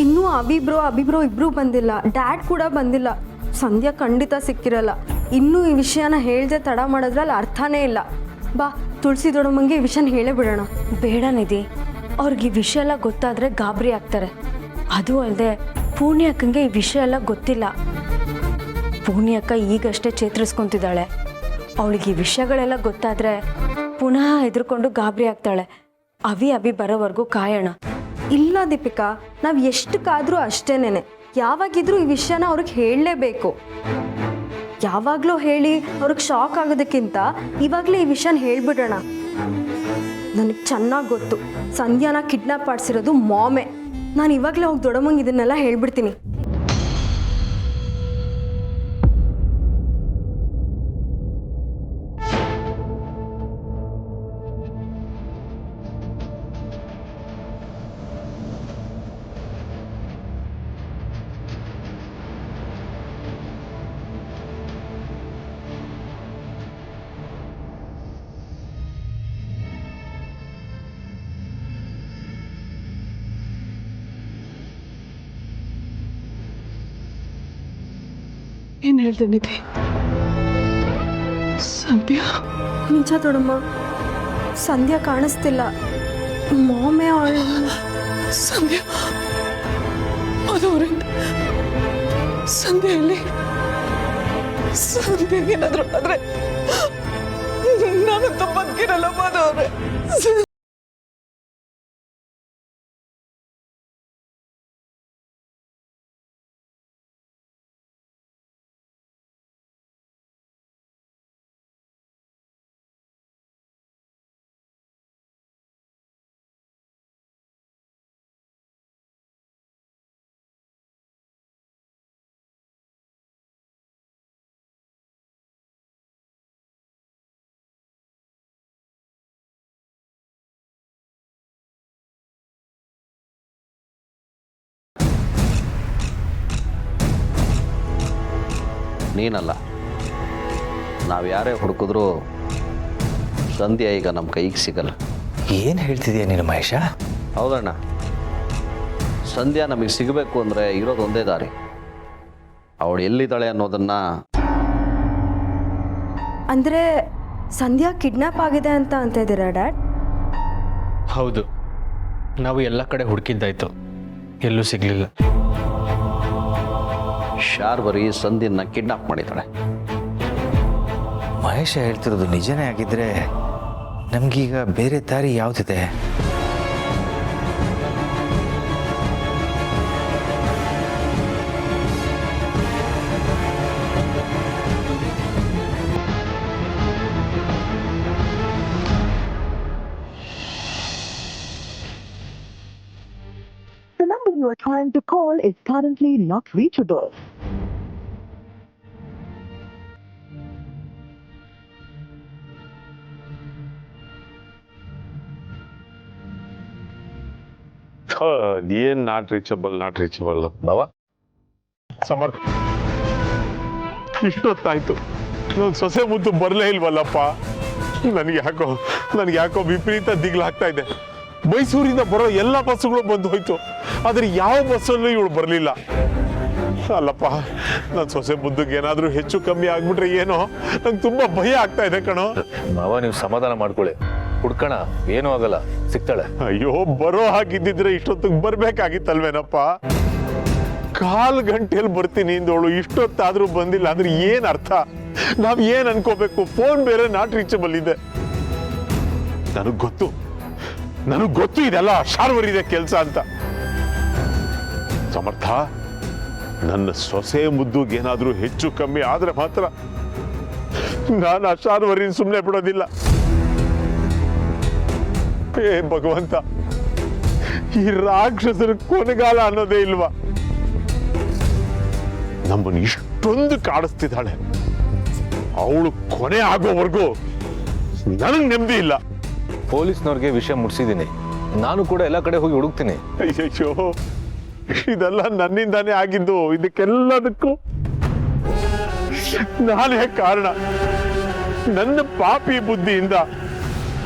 ಇನ್ನೂ ಅಭಿಬ್ರೋ ಇಬ್ರು ಬಂದಿಲ್ಲ, ಡ್ಯಾಡ್ ಕೂಡ ಬಂದಿಲ್ಲ. ಸಂಧ್ಯಾ ಖಂಡಿತ ಸಿಕ್ಕಿರಲ್ಲ. ಇನ್ನೂ ಈ ವಿಷಯನ ಹೇಳ್ದೆ ತಡ ಮಾಡೋದ್ರಲ್ಲಿ ಅರ್ಥನೇ ಇಲ್ಲ. ಬಾ ತುಳಸಿ ದೊಡ್ಡಮ್ಮಂಗೆ ಈ ವಿಷಯನ ಹೇಳೇ ಬಿಡೋಣ. ಬೇಡ ನಿಧಿ, ಅವ್ರಿಗೆ ಈ ವಿಷಯ ಎಲ್ಲ ಗೊತ್ತಾದರೆ ಗಾಬರಿ ಆಗ್ತಾರೆ. ಅದು ಅಲ್ಲದೆ ಪೂರ್ಣಿ ಅಕ್ಕಂಗೆ ಈ ವಿಷಯ ಎಲ್ಲ ಗೊತ್ತಿಲ್ಲ. ಪೂರ್ಣಿ ಅಕ್ಕ ಈಗಷ್ಟೇ ಚೇತರಿಸ್ಕೊತಿದ್ದಾಳೆ. ಅವಳಿಗೆ ಈ ವಿಷಯಗಳೆಲ್ಲ ಗೊತ್ತಾದರೆ ಪುನಃ ಹೆದರ್ಕೊಂಡು ಗಾಬರಿ ಆಗ್ತಾಳೆ. ಅಭಿ ಬರೋವರೆಗೂ ಕಾಯೋಣ. ಇಲ್ಲ ದೀಪಿಕಾ, ನಾವು ಎಷ್ಟು ಕಾದ್ರೂ ಅಷ್ಟೇನೇನೆ. ಯಾವಾಗಿದ್ರೂ ಈ ವಿಷಯನ ಅವ್ರಿಗೆ ಹೇಳಲೇಬೇಕು. ಯಾವಾಗಲೂ ಹೇಳಿ ಅವ್ರಿಗೆ ಶಾಕ್ ಆಗೋದಕ್ಕಿಂತ ಇವಾಗಲೇ ಈ ವಿಷಯನ ಹೇಳ್ಬಿಡೋಣ. ನನಗೆ ಚೆನ್ನಾಗಿ ಗೊತ್ತು ಸಂಧ್ಯಾನ ಕಿಡ್ನಾಪ್ ಮಾಡಿಸಿರೋದು ಮಾಮೆ. ನಾನು ಇವಾಗಲೇ ಹೋಗಿ ದೊಡ್ಡಮ್ಮಂಗೆ ಇದನ್ನೆಲ್ಲ ಹೇಳ್ಬಿಡ್ತೀನಿ. ಏನು ಹೇಳ್ದೆ ನಿಧಿ? ಸಂಧ್ಯಾ ನಿಜ ದೊಡ್ಡಮ್ಮ, ಸಂಧ್ಯಾ ಕಾಣಿಸ್ತಿಲ್ಲ. ಮಾಮೆ ಅವಳು. ಸಂಧ್ಯಾ ಅದವ್ರೆ, ಸಂಧ್ಯಾ ಎಲ್ಲಿ? ಸಂಧ್ಯಾಗೇನಾದ್ರು ಆದ್ರೆ ನಾನು ಬದುಕಿರಲ್ಲ ಮಾಧವ್ರೆ. ನೀನಲ್ಲ, ನಾವು ಯಾರೇ ಹುಡುಕಿದ್ರೂ ಸಂಧ್ಯಾ ಈಗ ನಮ್ಮ ಕೈಗೆ ಸಿಗಲ್ಲ. ಏನು ಹೇಳ್ತಿದೀಯ ನೀನು ಮಹೇಶ? ಹೌದಣ್ಣ, ಸಂಧ್ಯಾ ನಮಗೆ ಸಿಗಬೇಕು ಅಂದರೆ ಇರೋದು ಒಂದೇ ದಾರಿ. ಅವಳು ಎಲ್ಲಿದ್ದಾಳೆ ಅನ್ನೋದನ್ನು. ಅಂದರೆ ಸಂಧ್ಯಾ ಕಿಡ್ನಾಪ್ ಆಗಿದೆ ಅಂತ ಇದ್ದೀರಾ ಡ್ಯಾಡ್? ಹೌದು, ನಾವು ಎಲ್ಲ ಕಡೆ ಹುಡುಕಿದ್ದಾಯ್ತು, ಎಲ್ಲೂ ಸಿಗಲಿಲ್ಲ. ಶಾರ್ವರಿ ಸಂಧ್ಯನ್ನ ಕಿಡ್ನಾಪ್ ಮಾಡಿದ್ದಾಳೆ. ಮಹೇಶ ಹೇಳ್ತಿರೋದು ನಿಜನೇ ಆಗಿದ್ರೆ ನಮಗೀಗ ಬೇರೆ ದಾರಿ ಯಾವುದಿದೆ? The number you are trying to call is currently not reachable. ಏನ್ ನಾಟ್ ರೀಚಬಲ್ ಬಾವ, ಸಮರ್, ಇಷ್ಟೊತ್ತಾಯ್ತು, ನನ್ನ ಸೊಸೆ ಮುದ್ದು ಬರಲೇ ಇಲ್ವಲ್ಲಪ್ಪ. ನನಗೆ ಯಾಕೋ ವಿಪರೀತ ದಿಗ್ಲಾಗ್ತಾ ಇದೆ. ಮೈಸೂರಿಂದ ಬರೋ ಎಲ್ಲ ಬಸ್ಸುಗಳು ಬಂದು ಹೋಯ್ತು, ಆದ್ರೆ ಯಾವ ಬಸ್ಸಲ್ಲೂ ಇವಳು ಬರಲಿಲ್ಲ. ಅಲ್ಲಪ್ಪ, ನನ್ನ ಸೊಸೆ ಮುದ್ದುಗೆ ಏನಾದ್ರೂ ಹೆಚ್ಚು ಕಮ್ಮಿ ಆಗ್ಬಿಟ್ರೆ ಏನೋ, ನಂಗೆ ತುಂಬಾ ಭಯ ಆಗ್ತಾ ಇದೆ ಕಣೋ. ಬಾವ ನೀವು ಸಮಾಧಾನ ಮಾಡ್ಕೊಳ್ಳಿ, ಹುಡ್ಕಣ, ಏನೂ ಆಗಲ್ಲ, ಸಿಗ್ತಾಳೆ. ಅಯ್ಯೋ, ಬರೋ ಹಾಗಿದ್ದಿದ್ರೆ ಇಷ್ಟೊತ್ತಿಗೆ ಬರ್ಬೇಕಾಗಿತ್ತಲ್ವೇನಪ್ಪ. 1/4 ಗಂಟೆಯಲ್ಲಿ ಬರ್ತೀನಿ ಇಂದೋಳು ಇಷ್ಟೊತ್ತಾದ್ರೂ ಬಂದಿಲ್ಲ ಅಂದ್ರೆ ಏನ್ ಅರ್ಥ? ನಾವ್ ಏನ್ ಅನ್ಕೋಬೇಕು? ಫೋನ್ ಬೇರೆ ನಾಟ್ ರೀಚಬಲ್ ಇದೆ. ನನಗ್ ಗೊತ್ತು ಇದೆಲ್ಲ ಶಾರ್ವರಿದೆ ಕೆಲಸ ಅಂತ. ಸಮರ್ಥ, ನನ್ನ ಸೊಸೆ ಮುದ್ದುಗೆ ಏನಾದ್ರೂ ಹೆಚ್ಚು ಕಮ್ಮಿ ಆದ್ರೆ ಮಾತ್ರ ನಾನು ಆ ಶಾರ್ವರಿನ ಸುಮ್ಮನೆ ಬಿಡೋದಿಲ್ಲ. ಏ ಭಗವಂತ, ಈ ರಾಕ್ಷಸರ ಕೊನೆಗಾಲ ಅನ್ನೋದೇ ಇಲ್ವಾ? ನಮ್ಮನ್ನು ಇಷ್ಟೊಂದು ಕಾಡಿಸ್ತಿದ್ದಾಳೆ, ಅವಳು ಕೊನೆ ಆಗೋವರೆಗೂ ನನಗೆ ನೆಮ್ಮದಿ ಇಲ್ಲ. ಪೊಲೀಸ್ನವ್ರಿಗೆ ವಿಷಯ ಮುಟ್ಸಿದ್ದೀನಿ, ನಾನು ಕೂಡ ಎಲ್ಲ ಕಡೆ ಹೋಗಿ ಹುಡುಕ್ತೀನಿ. ಅಯ್ಯೋ, ಇದೆಲ್ಲ ನನ್ನಿಂದಾನೇ ಆಗಿದ್ದು. ಇದಕ್ಕೆಲ್ಲದಕ್ಕೂ ನಾನೇ ಕಾರಣ. ನನ್ನ ಪಾಪಿ ಬುದ್ಧಿಯಿಂದ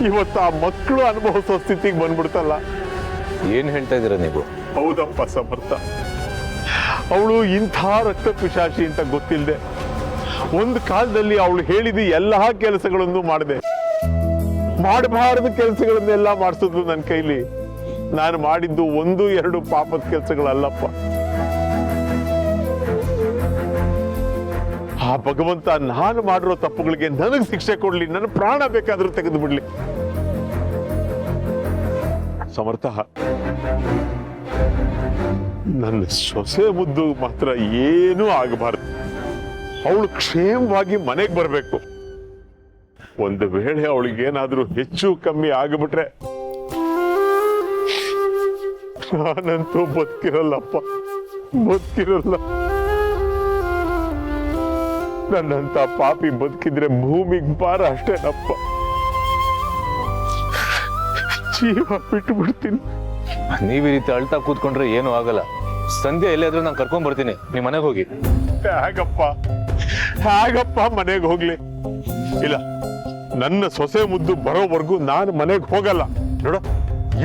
ಇವತ್ತು ಆ ಮಕ್ಕಳು ಅನುಭವಿಸೋ ಸ್ಥಿತಿಗೆ ಬಂದ್ಬಿಡ್ತಲ್ಲ. ಏನ್ ಹೇಳ್ತಾ ಇದ್ದೀರಾ ನೀವು? ಹೌದಪ್ಪ ಸಮರ್ಥ, ಅವಳು ಇಂಥ ರಕ್ತ ಪಿಶಾಚಿ ಅಂತ ಗೊತ್ತಿಲ್ಲದೆ ಒಂದು ಕಾಲದಲ್ಲಿ ಅವಳು ಹೇಳಿದ ಎಲ್ಲಾ ಕೆಲಸಗಳನ್ನು ಮಾಡಿದೆ. ಮಾಡಬಾರದ ಕೆಲಸಗಳನ್ನೆಲ್ಲ ಮಾಡಿಸಿದ್ರು ನನ್ನ ಕೈಲಿ. ನಾನು ಮಾಡಿದ್ದು 1-2 ಪಾಪದ ಕೆಲಸಗಳಲ್ಲಪ್ಪ. ಆ ಭಗವಂತ ನಾನು ಮಾಡಿರೋ ತಪ್ಪುಗಳಿಗೆ ನನಗೆ ಶಿಕ್ಷೆ ಕೊಡ್ಲಿ, ನನ್ನ ಪ್ರಾಣ ಬೇಕಾದ್ರೂ ತೆಗೆದು ಬಿಡ್ಲಿ. ಸಮರ್ಥ, ನನ್ನ ಸೊಸೆ ಮುದ್ದು ಮಾತ್ರ ಏನೂ ಆಗಬಾರ್ದು. ಅವಳು ಕ್ಷೇಮವಾಗಿ ಮನೆಗೆ ಬರಬೇಕು. ಒಂದು ವೇಳೆ ಅವಳಿಗೇನಾದ್ರೂ ಹೆಚ್ಚು ಕಮ್ಮಿ ಆಗಿಬಿಟ್ರೆ ನಾನಂತೂ ಬದುಕಿರಲ್ಲಪ್ಪ, ಬದುಕಿರಲ್ಲ. ನನ್ನಂತ ಪಾಪಿ ಬದುಕಿದ್ರೆ ಭೂಮಿಗೆ ಭಾರ ಅಷ್ಟೇನಪ್ಪ. ಜೀವ ಬಿಟ್ಟು ಬಿಡ್ತೀನಿ. ನೀವ್ ಈ ರೀತಿ ಅಳ್ತಾ ಕೂತ್ಕೊಂಡ್ರೆ ಏನೂ ಆಗಲ್ಲ. ಸಂಧ್ಯಾ ಎಲ್ಲಾದ್ರೂ ನಾನು ಕರ್ಕೊಂಡ್ ಬರ್ತೀನಿ, ನೀವ್ ಮನೆಗೆ ಹೋಗಿ. ಹೇಗಪ್ಪ ಮನೆಗೆ ಹೋಗ್ಲಿ? ಇಲ್ಲ, ನನ್ನ ಸೊಸೆ ಮುದ್ದು ಬರೋವರೆಗೂ ನಾನು ಮನೆಗೆ ಹೋಗಲ್ಲ. ನೋಡ,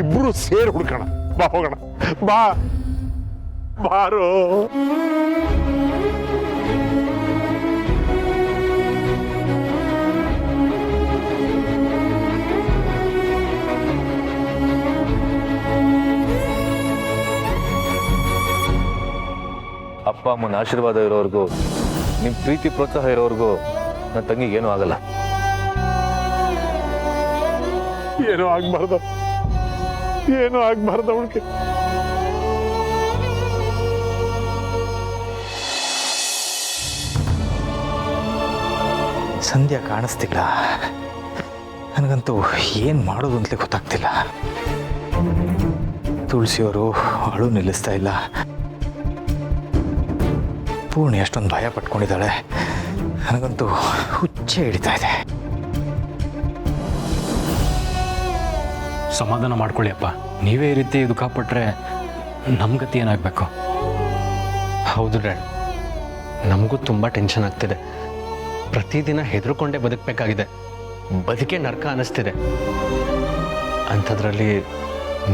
ಇಬ್ರು ಸೇರಿ ಹುಡ್ಕೋಣ. ಬಾ ಹೋಗೋಣ, ಬಾ ಬಾರೋ. ಅಪ್ಪ ಅಮ್ಮನ ಆಶೀರ್ವಾದ ಇರೋವರೆಗೂ, ನಿಮ್ ಪ್ರೀತಿ ಪ್ರೋತ್ಸಾಹ ಇರೋವರೆಗೂ ನನ್ನ ತಂಗಿಗೆ ಏನೂ ಆಗಲ್ಲ. ಏನೋ ಆಗ್ಬಾರ್ದು, ಏನೋ ಆಗ್ಬಾರ್ದು ಅವಳಿಗೆ. ಸಂಧ್ಯಾ ಕಾಣಿಸ್ತಿಲ್ಲ. ನನಗಂತೂ ಏನು ಮಾಡೋದು ಅಂತಲೇ ಗೊತ್ತಾಗ್ತಿಲ್ಲ. ತುಳಸಿಯವರು ಅಳು ನಿಲ್ಲಿಸ್ತಾ ಇಲ್ಲ. ಪೂರ್ಣಿ ಅಷ್ಟೊಂದು ಭಯ ಪಟ್ಕೊಂಡಿದ್ದಾಳೆ. ನನಗಂತೂ ಹುಚ್ಚೆ ಹಿಡಿತಾ ಇದೆ. ಸಮಾಧಾನ ಮಾಡ್ಕೊಳ್ಳಿ ಅಪ್ಪ. ನೀವೇ ಈ ರೀತಿ ದುಃಖ ಪಟ್ಟರೆ ನಮ್ಮ ಗತಿ ಏನಾಗಬೇಕು? ಹೌದು ಡ್ಯಾಡ್, ನಮಗೂ ತುಂಬ ಟೆನ್ಷನ್ ಆಗ್ತಿದೆ. ಪ್ರತಿದಿನ ಹೆದರ್ಕೊಂಡೇ ಬದುಕಬೇಕಾಗಿದೆ. ಬದುಕೆ ನರಕ ಅನ್ನಿಸ್ತಿದೆ. ಅಂಥದ್ರಲ್ಲಿ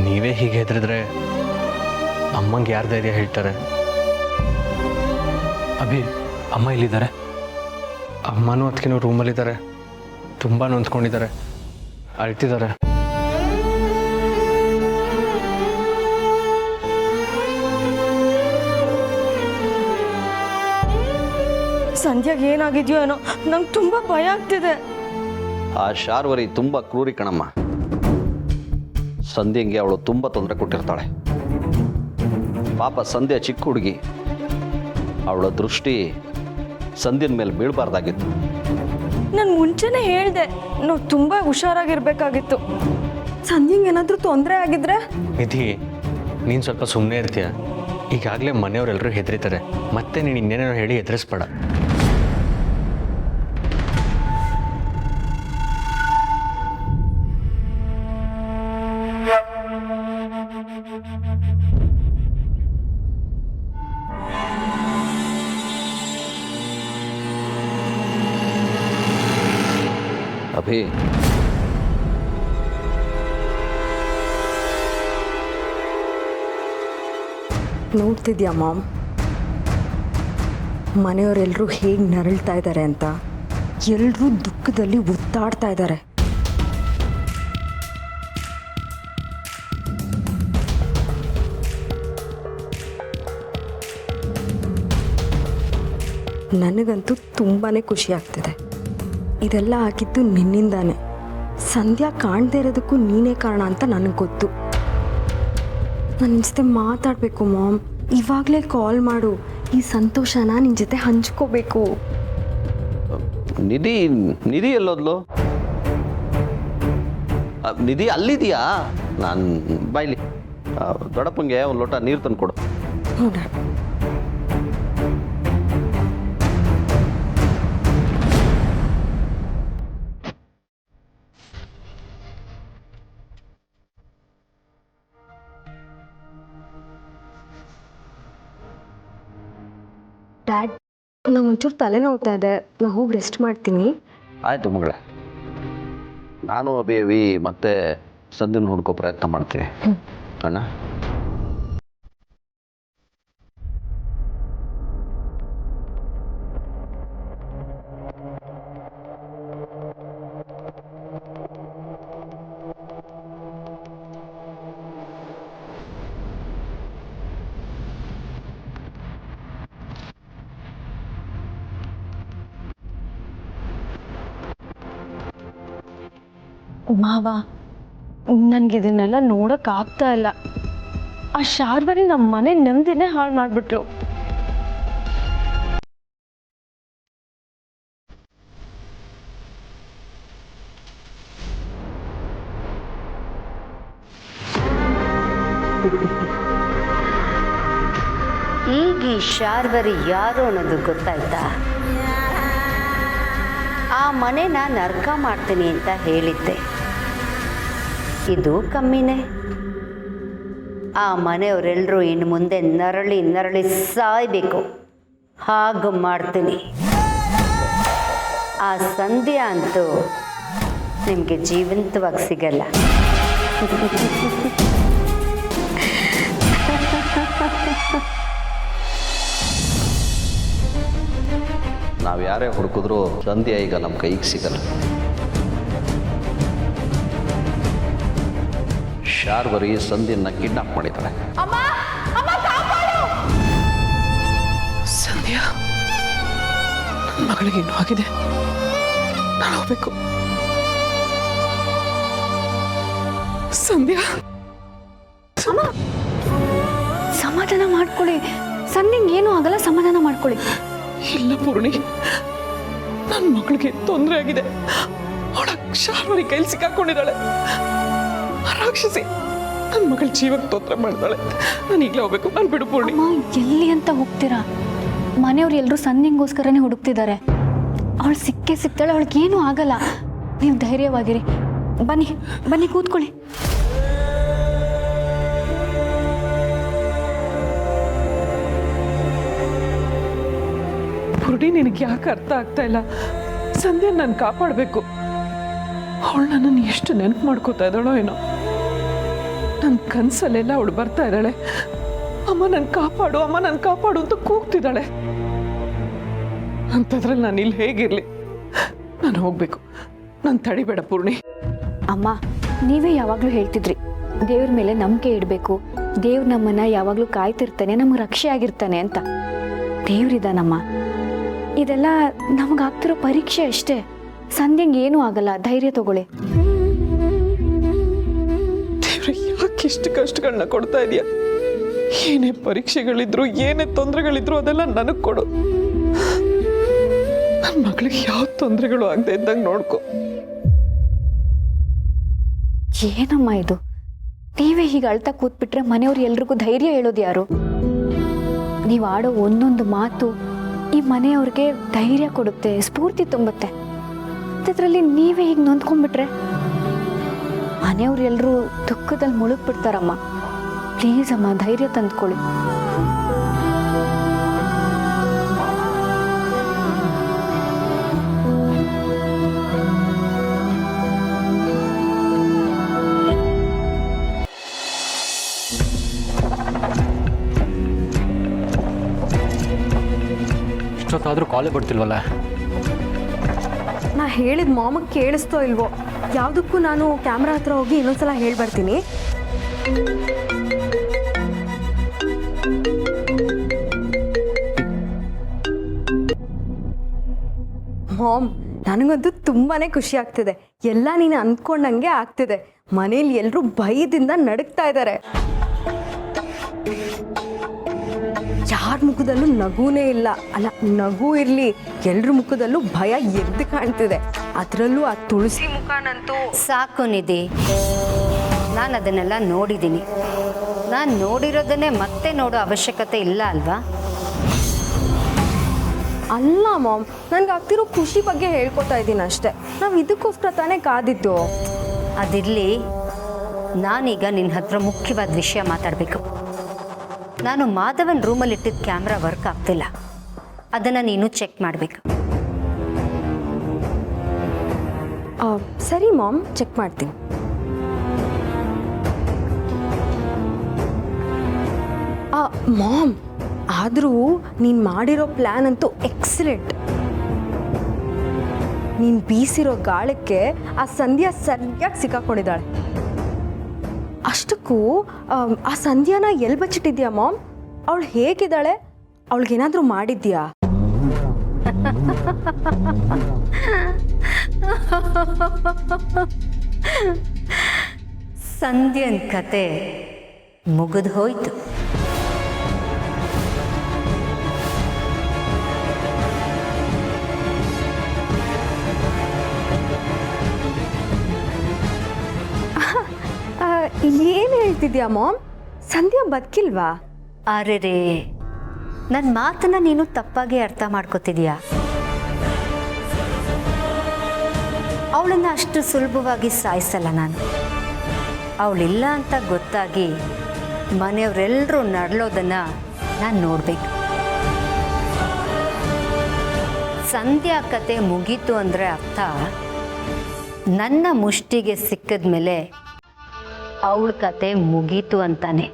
ನೀವೇ ಹೀಗೆ ಹೆದರಿದ್ರೆ ಅಮ್ಮಂಗೆ ಯಾರು ಧೈರ್ಯ ಹೇಳ್ತಾರೆ? ಅಭಿ, ಅಮ್ಮ ಇಲ್ಲಿದ್ದಾರೆ. ಅಮ್ಮನೂ ಅದಕ್ಕೇನೋ ರೂಮಲ್ಲಿದ್ದಾರೆ. ತುಂಬ ನೊಂದ್ಕೊಂಡಿದ್ದಾರೆ, ಅಳ್ತಿದ್ದಾರೆ. ಸಂಧ್ಯಾಗೆ ಏನಾಗಿದೆಯೋ ಏನೋ, ನಂಗೆ ತುಂಬ ಭಯ ಆಗ್ತಿದೆ. ಆ ಶಾರ್ವರಿ ತುಂಬ ಕ್ರೂರಿ ಕಣಮ್ಮ. ಸಂಧ್ಯಂಗೆ ಅವಳು ತುಂಬ ತೊಂದರೆ ಕೊಟ್ಟಿರ್ತಾಳೆ. ಪಾಪ ಸಂಧ್ಯಾ ಚಿಕ್ಕ ಹುಡುಗಿ. ಅವಳ ದೃಷ್ಟಿ ಸಂಧ್ಯನ ಮೇಲೆ ಬೀಳಬಾರ್ದಾಗಿತ್ತು. ನಾನು ಮುಂಚೆನೇ ಹೇಳಿದೆ, ನಾವು ತುಂಬ ಹುಷಾರಾಗಿರ್ಬೇಕಾಗಿತ್ತು. ಸಂಧ್ಯಂಗೆ ಏನಾದರೂ ತೊಂದರೆ ಆಗಿದ್ರೆ? ನಿಧಿ, ನೀನು ಸ್ವಲ್ಪ ಸುಮ್ಮನೆ ಇರ್ತೀಯ. ಈಗಾಗಲೇ ಮನೆಯವರೆಲ್ಲರೂ ಹೆದರಿತಾರೆ. ಮತ್ತೆ ನೀನು ಇನ್ನೇನೋ ಹೇಳಿ ಹೆದರಿಸ್ಬೇಡ. ಅಭಿ, ನೋಡ್ತಿದ್ಯಾ ಮಾಮ್, ಮನೆಯವರೆಲ್ಲರೂ ಹೇಗೆ ನರಳ್ತಾ ಇದ್ದಾರೆ ಅಂತ. ಎಲ್ಲರೂ ದುಃಖದಲ್ಲಿ ಒತ್ತಾಡ್ತಾ ಇದ್ದಾರೆ. ನನಗಂತೂ ತುಂಬಾ ಖುಷಿ ಆಗ್ತಿದೆ. ಇದೆಲ್ಲ ಆಗಿದ್ದು ನಿನ್ನಿಂದಾನೆ. ಸಂಧ್ಯಾ ಕಾಣದೇ ಇರೋದಕ್ಕೂ ನೀನೇ ಕಾರಣ ಅಂತ ನನಗೆ ಗೊತ್ತು. ನಾನು ನಿನ್ನ ಜೊತೆ ಮಾತಾಡಬೇಕು ಮಾಮ್. ಇವಾಗಲೇ ಕಾಲ್ ಮಾಡು. ಈ ಸಂತೋಷನ ನಿನ್ನ ಜೊತೆ ಹಂಚ್ಕೋಬೇಕು. ನಿಧಿ, ನಿಧಿ ಎಲ್ಲೋದ್ಲು? ನಿಧಿ ಅಲ್ಲಿದೆಯಾ? ನಾನು ಬಾಯ್ಲಿ ದೊಡ್ಡಪ್ಪಂಗೆ ಒಂದು ಲೋಟ ನೀರು ತಂದು ಕೊಡು. ನೋಡ, ಡ್ಯಾಡ್, ನಂಗೆ ಒಂಚೂರು ತಲೆನೋವ್ತಾ ಇದೆ. ನಾನು ಹೋಗಿ ರೆಸ್ಟ್ ಮಾಡ್ತೀನಿ. ಆಯಿತು ಮಗಳೇ, ನಾನು ಅಭಿ ಮತ್ತೆ ಸಂಧ್ಯನ ಹುಡ್ಕೋ ಪ್ರಯತ್ನ ಮಾಡ್ತೀನಿ ಅಣ್ಣ. ಮಾವ ನನಗಿದನ್ನೆಲ್ಲ ನೋಡೋಕ್ಕಾಗ್ತಾ ಇಲ್ಲ. ಆ ಶಾರ್ವರಿ ನಮ್ಮ ಮನೆ ನೆಮ್ಮದಿನೇ ಹಾಳು ಮಾಡಿಬಿಟ್ಲು. ಈಗ ಈ ಶಾರ್ವರಿ ಯಾರು ಅನ್ನೋದು ಗೊತ್ತಾಯ್ತಾ? ಆ ಮನೆನ ನರ್ಕ ಮಾಡ್ತೀನಿ ಅಂತ ಹೇಳಿದ್ದೆ, ಇದು ಕಮ್ಮಿನೇ. ಆ ಮನೆಯವರೆಲ್ಲರೂ ಇನ್ನು ಮುಂದೆ ನರಳಿ ನರಳಿ ಸಾಯ್ಬೇಕು, ಹಾಗೆ ಮಾಡ್ತೀನಿ. ಆ ಸಂಧ್ಯಾ ಅಂತೂ ನಿಮಗೆ ಜೀವಂತವಾಗಿ ಸಿಗಲ್ಲ. ನಾವು ಯಾರೇ ಹುಡುಕಿದ್ರೂ ಸಂಧ್ಯಾ ಈಗ ನಮ್ಮ ಕೈಗೆ ಸಿಗಲ್ಲ. ಶಾರ್ವರಿ ಸಂಧ್ಯನ್ನ ಕಿಡ್ನಾಪ್ ಮಾಡಿದ್ದಾಳೆ. ಸಂಧ್ಯಾ, ನನ್ನ ಮಗಳಿಗೆ ಇನ್ನೂ ಆಗಿದೆ, ನಾನು ಹೋಗ್ಬೇಕು. ಸಂಧ್ಯಾ, ಸಮಾಧಾನ ಮಾಡ್ಕೊಳ್ಳಿ. ಸಂಧ್ಯಂಗೆ ಏನೂ ಆಗಲ್ಲ, ಸಮಾಧಾನ ಮಾಡ್ಕೊಳ್ಳಿ. ಇಲ್ಲ ಪೂರ್ಣಿ, ನನ್ನ ಮಗಳಿಗೆ ತೊಂದರೆ ಆಗಿದೆ. ಅವಳ ಶಾರ್ವರಿ ಕೈಲಿ ಸಿಕ್ಕಾಕೊಂಡಿದ್ದಾಳೆ. ರಾಕ್ಷಸಿ ನನ್ನ ಮಗಳ ಜೀವಕ್ಕೆ ತೊಂದರೆ ಮಾಡಿದಾಳೆ. ನಾನು ಈಗಲೇ ಹೋಗ್ಬೇಕು. ನಾನು ಬಿಡು ಪೂರ್ಣಿ. ಅಮ್ಮ, ಎಲ್ಲಿ ಅಂತ ಹೋಗ್ತೀರಾ? ಮನೆಯವ್ರು ಎಲ್ಲರೂ ಸಂಧ್ಯಂಗೋಸ್ಕರನೇ ಹುಡುಕ್ತಿದ್ದಾರೆ. ಅವಳು ಸಿಕ್ಕೇ ಸಿಗ್ತಾಳೆ, ಅವಳಿಗೇನೂ ಆಗಲ್ಲ. ನೀವು ಧೈರ್ಯವಾಗಿರಿ. ಬನ್ನಿ ಬನ್ನಿ, ಕೂತ್ಕೊಳ್ಳಿ. ಪೂರ್ಣಿ, ನಿನಗೆ ಯಾಕೆ ಅರ್ಥ ಆಗ್ತಾ ಇಲ್ಲ? ಸಂಧ್ಯಾ ನಾನು ಕಾಪಾಡಬೇಕು. ಅವಳು ನನ್ನನ್ನು ಎಷ್ಟು ನೆನಪು ಮಾಡ್ಕೋತಾ ಇದ್ದಾಳೋ ಏನೋ. ನನ್ನ ಕನಸಲ್ಲೆಲ್ಲ ಅವಳು ಬರ್ತಾ ಇದ್ದಾಳೆ. ಅಮ್ಮ ನನ್ನ ಕಾಪಾಡು, ಅಮ್ಮ ನನ್ನ ಕಾಪಾಡು ಅಂತ ಕೂಗ್ತಿದ್ದಾಳೆ. ಅಂಥದ್ರಲ್ಲಿ ನಾನು ಇಲ್ಲಿ ಹೇಗಿರಲಿ? ನಾನು ಹೋಗ್ಬೇಕು. ನಾನು ತಡಿಬೇಡ ಪೂರ್ಣಿ. ಅಮ್ಮ, ನೀವೇ ಯಾವಾಗಲೂ ಹೇಳ್ತಿದ್ರಿ ದೇವ್ರ ಮೇಲೆ ನಂಬಿಕೆ ಇಡಬೇಕು, ದೇವ್ರು ನಮ್ಮನ್ನ ಯಾವಾಗಲೂ ಕಾಯ್ತಿರ್ತಾನೆ, ನಮ್ಗೆ ರಕ್ಷೆ ಆಗಿರ್ತಾನೆ ಅಂತ. ದೇವ್ರಿದಾನಮ್ಮ. ಇದೆಲ್ಲ ನಮಗಾಗ್ತಿರೋ ಪರೀಕ್ಷೆ ಅಷ್ಟೇ. ಸಂಧ್ಯಂಗೆ ಏನೂ ಆಗಲ್ಲ, ಧೈರ್ಯ ತಗೊಳ್ಳಿ. ದೇವ್ರೆ, ಯಾಕೆ ಇಷ್ಟು ಕಷ್ಟಗಳನ್ನ ಕೊಡ್ತಾ ಇದೆಯಾ? ಏನೇ ಪರೀಕ್ಷೆಗಳಿದ್ರು, ಏನೇ ತೊಂದರೆಗಳಿದ್ರು ಅದೆಲ್ಲ ನನಗೆ ಕೊಡು. ನನ್ನ ಮಗಳಿಗೆ ಯಾವ ತೊಂದರೆಗಳು ಆಗದೆ ಇದ್ದಂಗೆ ನೋಡ್ಕೊ. ಏನಮ್ಮ ಇದು? ನೀವೇ ಹೀಗೆ ಅಳ್ತಾ ಕೂತ್ಬಿಟ್ರೆ ಮನೆಯವ್ರು ಎಲ್ರಿಗೂ ಧೈರ್ಯ ಹೇಳೋದು ಯಾರು? ನೀವು ಆಡೋ ಒಂದೊಂದು ಮಾತು ಈ ಮನೆಯವ್ರಿಗೆ ಧೈರ್ಯ ಕೊಡುತ್ತೆ, ಸ್ಫೂರ್ತಿ ತುಂಬುತ್ತೆ. ಅದರಲ್ಲಿ ನೀವೇ ಹೀಗೆ ನೊಂದ್ಕೊಂಡ್ಬಿಟ್ರೆ ಮನೆಯವ್ರು ಎಲ್ಲರೂ ದುಃಖದಲ್ಲಿ ಮುಳುಗ್ಬಿಡ್ತಾರಮ್ಮ. ಪ್ಲೀಸ್ ಅಮ್ಮ, ಧೈರ್ಯ ತಂದ್ಕೊಳ್ಳಿ. ಇಷ್ಟೊತ್ತಾದರೂ ಕಾಲೇ ಬರ್ತಿಲ್ವಲ್ಲ? ನಾ ಹೇಳಿದ ಮಾಮಗೆ ಕೇಳಿಸ್ತೋ ಇಲ್ವೋ? ಯಾವುದಕ್ಕೂ ನಾನು ಕ್ಯಾಮ್ರಾ ಹತ್ರ ಹೋಗಿ ಇನ್ನೊಂದ್ಸಲ ಹೇಳ್ಬರ್ತೀನಿ. ಮಾಮ್, ನನಗಂತೂ ತುಂಬಾನೇ ಖುಷಿ ಆಗ್ತಿದೆ. ಎಲ್ಲ ನೀನು ಅಂದ್ಕೊಂಡಂಗೆ ಆಗ್ತಿದೆ. ಮನೇಲಿ ಎಲ್ಲರೂ ಭಯದಿಂದ ನಡುಕ್ತಾ ಇದ್ದಾರೆ. ಯಾರ ಮುಖದಲ್ಲೂ ನಗುನೇ ಇಲ್ಲ. ಅಲ್ಲ, ನಗು ಇರಲಿ, ಎಲ್ರ ಮುಖದಲ್ಲೂ ಭಯ ಎದ್ದು ಕಾಣ್ತಿದೆ. ಅದರಲ್ಲೂ ಆ ತುಳಸಿ ಮುಖನಂತೂ ಸಾಕು ನಿಧಿ, ನಾನು ಅದನ್ನೆಲ್ಲ ನೋಡಿದ್ದೀನಿ. ನಾನು ನೋಡಿರೋದನ್ನೇ ಮತ್ತೆ ನೋಡೋ ಅವಶ್ಯಕತೆ ಇಲ್ಲ ಅಲ್ವಾ? ಅಲ್ಲ ಮಾಮ್, ನನಗೆ ಆಗ್ತಿರೋ ಖುಷಿ ಬಗ್ಗೆ ಹೇಳ್ಕೊತಾ ಇದ್ದೀನಿ ಅಷ್ಟೇ. ನಾವು ಇದಕ್ಕೋಸ್ಕರ ತಾನೇ ಕಾದಿದ್ದು. ಅದಿರಲಿ, ನಾನೀಗ ನಿನ್ನ ಹತ್ರ ಮುಖ್ಯವಾದ ವಿಷಯ ಮಾತಾಡಬೇಕು. ನಾನು ಮಾಧವನ್ ರೂಮಲ್ಲಿ ಇಟ್ಟಿದ್ದ ಕ್ಯಾಮ್ರಾ ವರ್ಕ್ ಆಗ್ತಿಲ್ಲ. ಅದನ್ನು ನೀನು ಚೆಕ್ ಮಾಡಬೇಕು. ಸರಿ ಮಾಮ್, ಚೆಕ್ ಮಾಡ್ತೀನಿ. ಮಾಮ್, ಆದರೂ ನೀನು ಮಾಡಿರೋ ಪ್ಲ್ಯಾನ್ ಅಂತೂ ಎಕ್ಸಲೆಂಟ್. ನೀನು ಬೀಸಿರೋ ಗಾಳಕ್ಕೆ ಆ ಸಂಧ್ಯಾ ಸರಿಯಾಗಿ ಸಿಕ್ಕಾಕೊಂಡಿದ್ದಾಳೆ. ಅಷ್ಟಕ್ಕೂ ಆ ಸಂಧ್ಯಾನ ಎಲ್ಲಿ ಬಚ್ಚಿಟ್ಟಿದ್ಯಾ ಮಾಮ್? ಅವಳು ಹೇಗಿದ್ದಾಳೆ? ಅವಳಿಗೇನಾದರೂ ಮಾಡಿದ್ಯಾ? ಸಂಧ್ಯನ್ ಕತೆ ಮುಗಿದು ಹೋಯ್ತು. ಏನು ಹೇಳ್ತಿದ್ಯಾ ಮಾಮ್? ಸಂಧ್ಯಾ ಬದುಕಿಲ್ವಾ? ಅರೆ ನನ್ನ ಮಾತನ್ನ ನೀನು ತಪ್ಪಾಗಿ ಅರ್ಥ ಮಾಡ್ಕೋತಿದ್ಯಾ. ಅವಳನ್ನ ಅಷ್ಟು ಸುಲಭವಾಗಿ ಸಾಯಿಸಲ್ಲ ನಾನು. ಅವಳಿಲ್ಲ ಅಂತ ಗೊತ್ತಾಗಿ ಮನೆಯವರೆಲ್ಲರೂ ನರಳೋದನ್ನ ನಾನು ನೋಡ್ಬೇಕು. ಸಂಧ್ಯಾ ಕತೆ ಮುಗೀತು ಅಂದರೆ ಅರ್ಥ ನನ್ನ ಮುಷ್ಟಿಗೆ ಸಿಕ್ಕಿದ್ಮೇಲೆ ಅವಳ ಕತೆ ಮುಗೀತು ಅಂತಾನೆ.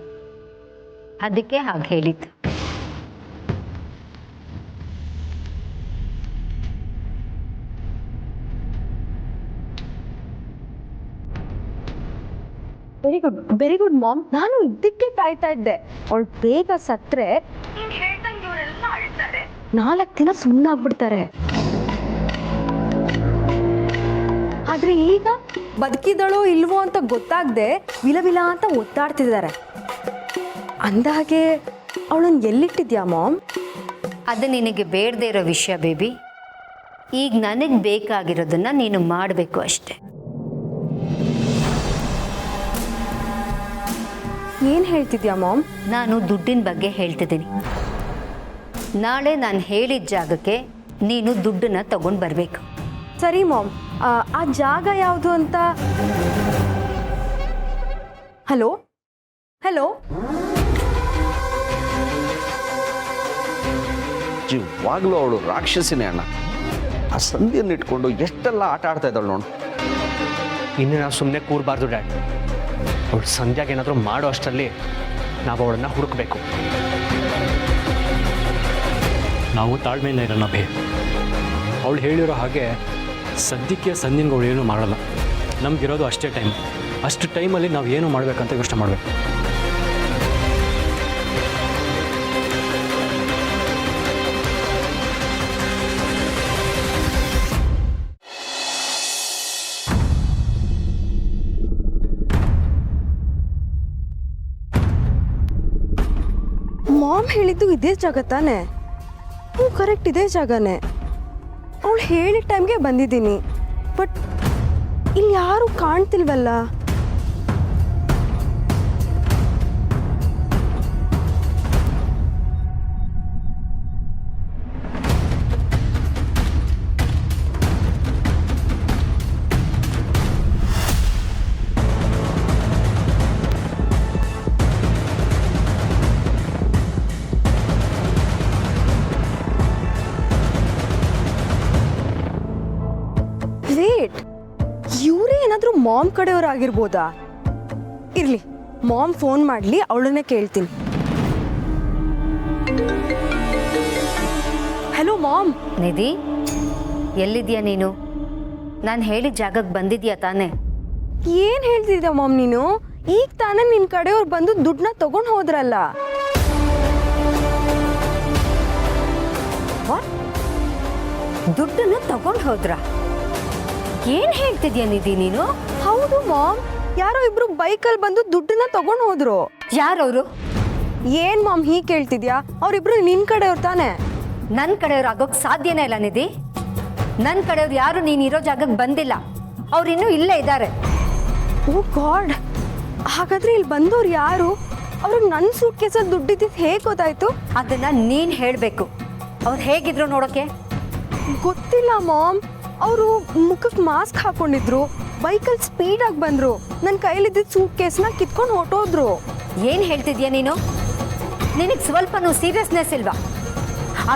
ಅದಕ್ಕೆ ಹಾಗೆ ಹೇಳಿದ್ದು. Very good ma'am. ನಾನು ಇದಕ್ಕೆ ಕಾಯ್ತಾ ಇದ್ದೆ. ಅವಳು ಬೇಗ ಸತ್ರೆ 4 ದಿನ ಸುಮ್ಮನಾಗ್ಬಿಡ್ತಾರೆ. ಆದ್ರೆ ಈಗ ಬದುಕಿದಳೋ ಇಲ್ವೋ ಅಂತ ಗೊತ್ತಾಗದೆ ವಿಲವಿಲ ಅಂತ ಒತ್ತಾಡ್ತಿದ್ದಾರೆ. ಅಂದಹಾಗೆ ಅವಳನ್ನ ಎಲ್ಲಿಟ್ಟಿದ್ಯಾ ಮಾಮ್? ಅದು ನಿನಗೆ ಬೇಡದೇ ಇರೋ ವಿಷಯ ಬೇಬಿ. ಈಗ ನನಗೆ ಬೇಕಾಗಿರೋದನ್ನ ನೀನು ಮಾಡಬೇಕು ಅಷ್ಟೆ. ಏನು ಹೇಳ್ತಿದ್ಯಾ ಮಾಮ್? ನಾನು ದುಡ್ಡಿನ ಬಗ್ಗೆ ಹೇಳ್ತಿದ್ದೀನಿ. ನಾಳೆ ನಾನು ಹೇಳಿದ ಜಾಗಕ್ಕೆ ನೀನು ದುಡ್ಡನ್ನ ತಗೊಂಡು ಬರಬೇಕು. ಸರಿ ಮಾಮ್. ಆ ಜಾಗ ಯಾವುದು ಅಂತ? ಹಲೋ ಹಲೋ ನಿಜವಾಗ್ಲೂ ಅವಳು ರಾಕ್ಷಸಿನೇ ಅಣ್ಣ. ಆ ಸಂಧಿಯನ್ನು ಇಟ್ಕೊಂಡು ಎಷ್ಟೆಲ್ಲ ಆಟ ಆಡ್ತಾ ಇದ್ದಾಳು ನೋಡು. ಇನ್ನು ನಾವು ಸುಮ್ಮನೆ ಕೂರಬಾರ್ದು ಡ್ಯಾಡ್. ಅವಳು ಸಂಧ್ಯಾಗೆ ಏನಾದರೂ ಮಾಡೋ ಅಷ್ಟರಲ್ಲಿ ನಾವು ಅವಳನ್ನು ಹುಡುಕಬೇಕು. ನಾವು ತಾಳ್ಮೆಯಿಂದ ಇರೋಣ ಬೇ. ಅವಳು ಹೇಳಿರೋ ಹಾಗೆ ಸದ್ಯಕ್ಕೆ ಸಂಧ್ಯಂಗೆ ಅವಳು ಏನೂ ಮಾಡಲ್ಲ. ನಮಗಿರೋದು ಅಷ್ಟೇ ಟೈಮ್. ಅಷ್ಟು ಟೈಮಲ್ಲಿ ನಾವು ಏನು ಮಾಡಬೇಕಂತ ಯೋಚನೆ ಮಾಡಬೇಕು. ಮಾಮ್ ಹೇಳಿದ್ದು ಇದೇ ಜಾಗ ತಾನೆ? ಹ್ಞೂ ಕರೆಕ್ಟ್, ಇದೇ ಜಾಗನೇ. ಅವಳು ಹೇಳಿದ ಟೈಮ್ಗೆ ಬಂದಿದ್ದೀನಿ. ಬಟ್ ಇಲ್ಲಿ ಯಾರು ಕಾಣ್ತಿಲ್ವಲ್ಲ. ವೇಟ್, ಇವರೇ ಏನಾದರೂ ಮಾಮ್ ಕಡೆಯವರಾಗಿರ್ಬೋದಾ? ಇರ್ಲಿ, ಮಾಮ್ ಫೋನ್ ಮಾಡಲಿ, ಅವಳನ್ನೇ ಕೇಳ್ತೀನಿ. Hello ma'am. ನಿಧಿ, ಎಲ್ಲಿದ್ಯಾ ನೀನು? ನಾನು ಹೇಳಿದ ಜಾಗಕ್ಕೆ ಬಂದಿದ್ಯಾ ತಾನೇ? ಏನು ಹೇಳ್ತಿದ್ಯಾ ಮಾಮ್ ನೀನು? ಈಗ ತಾನೇ ನಿನ್ನ ಕಡೆಯವ್ರು ಬಂದು ದುಡ್ಡನ್ನ ತಗೊಂಡು ಹೋದ್ರಲ್ಲ. ದುಡ್ಡನ್ನ ತಗೊಂಡು ಹೋದ್ರ? ಏನ್ ಹೇಳ್ತಿದ್ಯಾ ನಿಧಿ ನೀನು? ಹೌದು ಮಾಮ್, ಯಾರೋ ಇಬ್ರು ಬೈಕಲ್ಲಿ ಬಂದು ದುಡ್ಡನ್ನ ತಗೊಂಡು ಹೋದ್ರು. ಯಾರವರು? ಏನ್ ಮಾಮ್ ಹೀಗೆ ಕೇಳ್ತಿದ್ಯಾ? ಅವ್ರಿಬ್ರು ನಿನ್ ಕಡೆಯವ್ರು ತಾನೆ? ನನ್ನ ಕಡೆಯವ್ರು ಆಗೋಕ್ ಸಾಧ್ಯನೇ ಇಲ್ಲ ನಿಧಿ. ನನ್ನ ಕಡೆಯವ್ರು ಯಾರು ನೀನು ಇರೋ ಜಾಗಕ್ಕೆ ಬಂದಿಲ್ಲ. ಅವ್ರು ಇನ್ನೂ ಇಲ್ಲೇ ಇದ್ದಾರೆ. ಓ ಗಾಡ್, ಹಾಗಾದ್ರೆ ಇಲ್ಲಿ ಬಂದವ್ರು ಯಾರು? ಅವ್ರಿಗೆ ನನ್ನ ಸೂಟ್ ಕೇಸಲ್ಲಿ ದುಡ್ಡಿದ್ದು ಹೇಗೆ ಗೊತ್ತಾಯ್ತು? ಅದನ್ನ ನೀನ್ ಹೇಳ್ಬೇಕು. ಅವ್ರು ಹೇಗಿದ್ರು ನೋಡೋಕೆ? ಗೊತ್ತಿಲ್ಲ ಮಾಮ್. ಅವರು ಮುಖಕ್ಕೆ ಮಾಸ್ಕ್ ಹಾಕೊಂಡಿದ್ರು, ಬೈಕಲ್ಲಿ ಸ್ಪೀಡಾಗಿ ಬಂದ್ರು, ನನ್ನ ಕೈಲಿದ್ದ ಸೂಟ್ ಕೇಸ್ನ ಕಿತ್ಕೊಂಡು ಹೊಟ್ಟೋದ್ರು. ಏನ್ ಹೇಳ್ತಿದ್ಯಾ ನೀನು? ನಿನಗೆ ಸ್ವಲ್ಪನೂ ಸೀರಿಯಸ್ನೆಸ್ ಇಲ್ವಾ?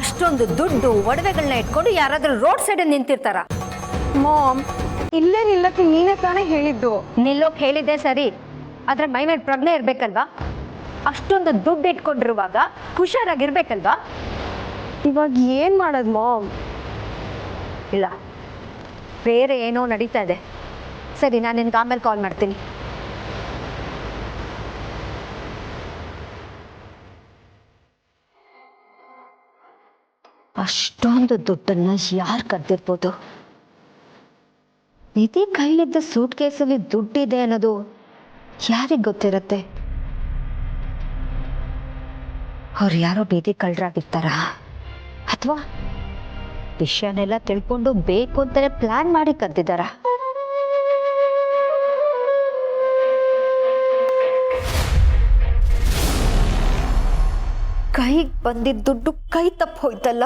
ಅಷ್ಟೊಂದು ದುಡ್ಡು ಒಡವೆಗಳನ್ನ ಇಟ್ಕೊಂಡು ಯಾರಾದ್ರೂ ರೋಡ್ ಸೈಡಲ್ಲಿ ನಿಂತಿರ್ತಾರ? ಮಾಮ್, ಇಲ್ಲೇ ನಿಲ್ಲಕ್ಕೆ ನೀನೇ ತಾನೇ ಹೇಳಿದ್ದು. ನಿಲ್ಲೋಕ್ ಹೇಳಿದೆ ಸರಿ, ಆದ್ರೆ ಮೈ ಮೇಲೆ ಪ್ರಜ್ಞೆ ಇರ್ಬೇಕಲ್ವಾ? ಅಷ್ಟೊಂದು ದುಡ್ಡು ಇಟ್ಕೊಂಡಿರುವಾಗ ಹುಷಾರಾಗಿರ್ಬೇಕಲ್ವಾ? ಇವಾಗ ಏನು ಮಾಡೋದು ಮಾಮ್? ಇಲ್ಲ, ಬೇರೆ ಏನೋ ನಡೀತಾ ಇದೆ. ಸರಿ, ನಾನು ನಿನ್ಗೆ ಆಮೇಲೆ ಕಾಲ್ ಮಾಡ್ತೀನಿ. ಅಷ್ಟೊಂದು ದುಡ್ಡನ್ನ ಯಾರು ಕದ್ದಿರ್ಬೋದು? ನಿಧಿ ಕೈಲಿದ್ದ ಸೂಟ್ ಕೇಸಲ್ಲಿ ದುಡ್ಡಿದೆ ಅನ್ನೋದು ಯಾರಿಗೆ ಗೊತ್ತಿರತ್ತೆ? ಅವ್ರು ಯಾರೋ ಬೀದಿ ಕಳ್ಳರಾಗಿರ್ತಾರ, ಅಥವಾ ವಿಷಯನೆಲ್ಲ ತಿಳ್ಕೊಂಡು ಬೇಕು ಅಂತಾನೆ ಪ್ಲಾನ್ ಮಾಡಿ ಕದ್ದಿದ್ದಾರ? ಕೈಗೆ ಬಂದಿದ್ದ ದುಡ್ಡು ಕೈ ತಪ್ಪು ಹೋಯ್ತಲ್ಲ.